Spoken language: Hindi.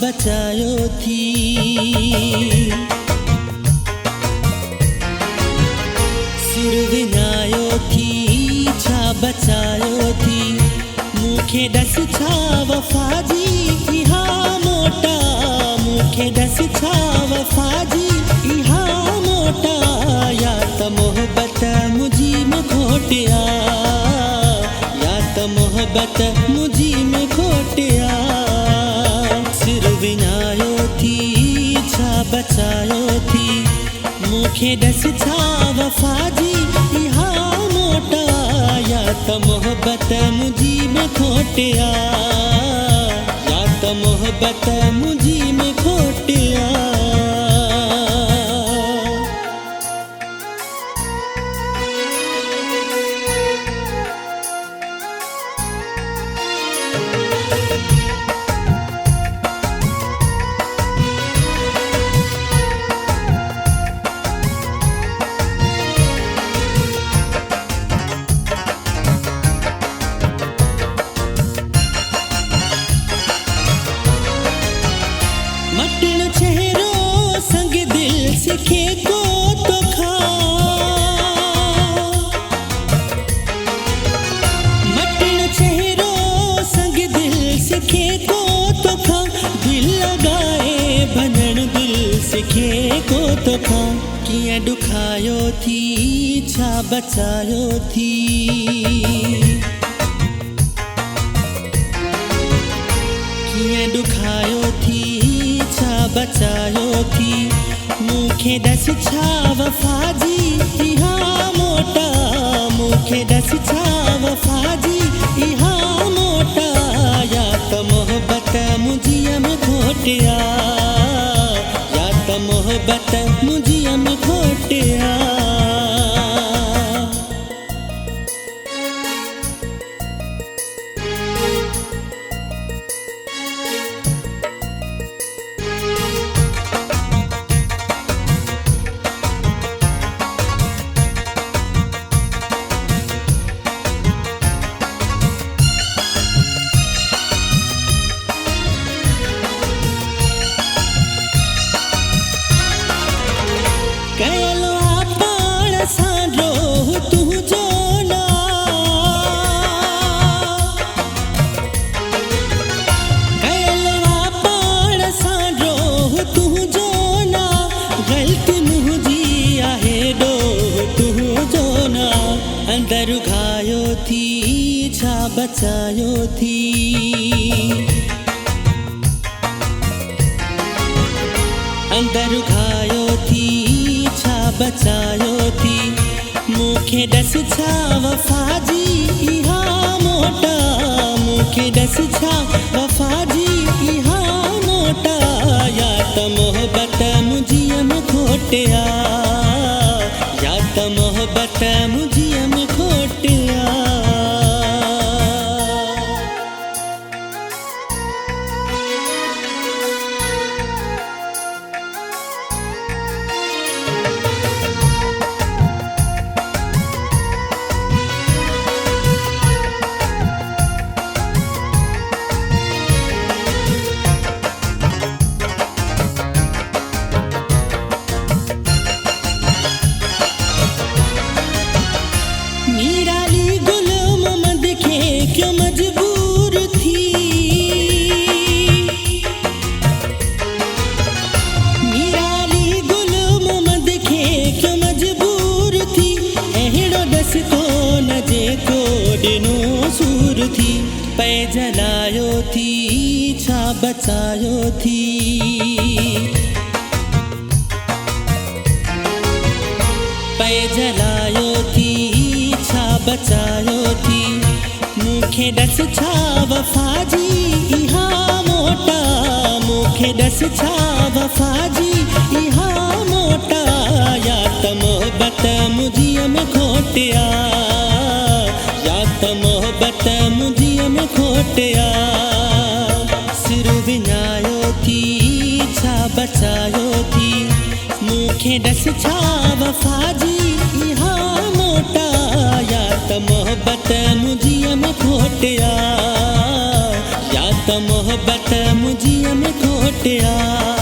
बचायो थी। सिर विञायो थी छा बचायो थी, मूंखे ॾस छा वफ़ा जी इहा मोटा, मूंखे ॾस छा वफ़ा जी इहा मोटा, या त मोहबत मुझी में खोटिया, या त मोहबत मुझी में खोटिया। सिर विञायो थी छा बचायो थी, मूंखे ॾस छा वफ़ा जी इहा मोटा, या त मोहबत मुझी में खोटिया, या त मोहबत मुझी में खोटिया। मटण चेहरो संग दिल सिखे को तो खा, मटण चेहरो संग दिल सिखे को तो खा, दिल लगाए भञण दिल सिखे को तो खा। कीअं ॾुखायो थी छा बचायो थी, कीअं ॾुखायो थी छा बचायो थी, मूंखे ॾस छा वफ़ा जी इहा मोटा, मूंखे ॾस छा वफ़ा जी इहा मोटा, या त मोहबत मुझीअ में खोटिया, या त मोहबत मुझीअ में खोटिया। कयलो पाण सां रोह तुंहिंजो ना, कयलो पाण सां रोह तुंहिंजो ना, ग़लती मुंहिंजी आहे ॾोह तुंहिंजो ना। अंदरि घायो थी छा बचायो थी, अंदरि घायो थी छा बचायो थी, मूंखे ॾस छा वफ़ा जी इहा मोटा, मूंखे ॾस छा वफ़ा जी इहा मोटा, या त मोहबत मुझीअ में खोटिया, या त मोहबत मुझीअ में खोटिया। क्यों मजबूर थी, मीराली गुल मोहम्मद खे क्यों मजबूर थी, अहिड़ो ॾस कोन जेको ॾिनो सूर थी। पै जलायो थी छा बचायो थी, पै जलायो थी छा बचायो थी, मूंखे ॾस छा वफ़ा जी इहा मोटा, मूंखे ॾस छा वफ़ा जी इहा मोटा, या त मोहबत मुझीअ में खोटिया, या त मोहबत मुझीअ में खोटिया। सिर विञायो थी छा बचायो थी, मूंखे ॾस छा वफ़ा जी इहा मोटा, या त मोहबत मुझीअ में खोटिया, या त मोहबत मुझीअ में खोटिया। मुटिया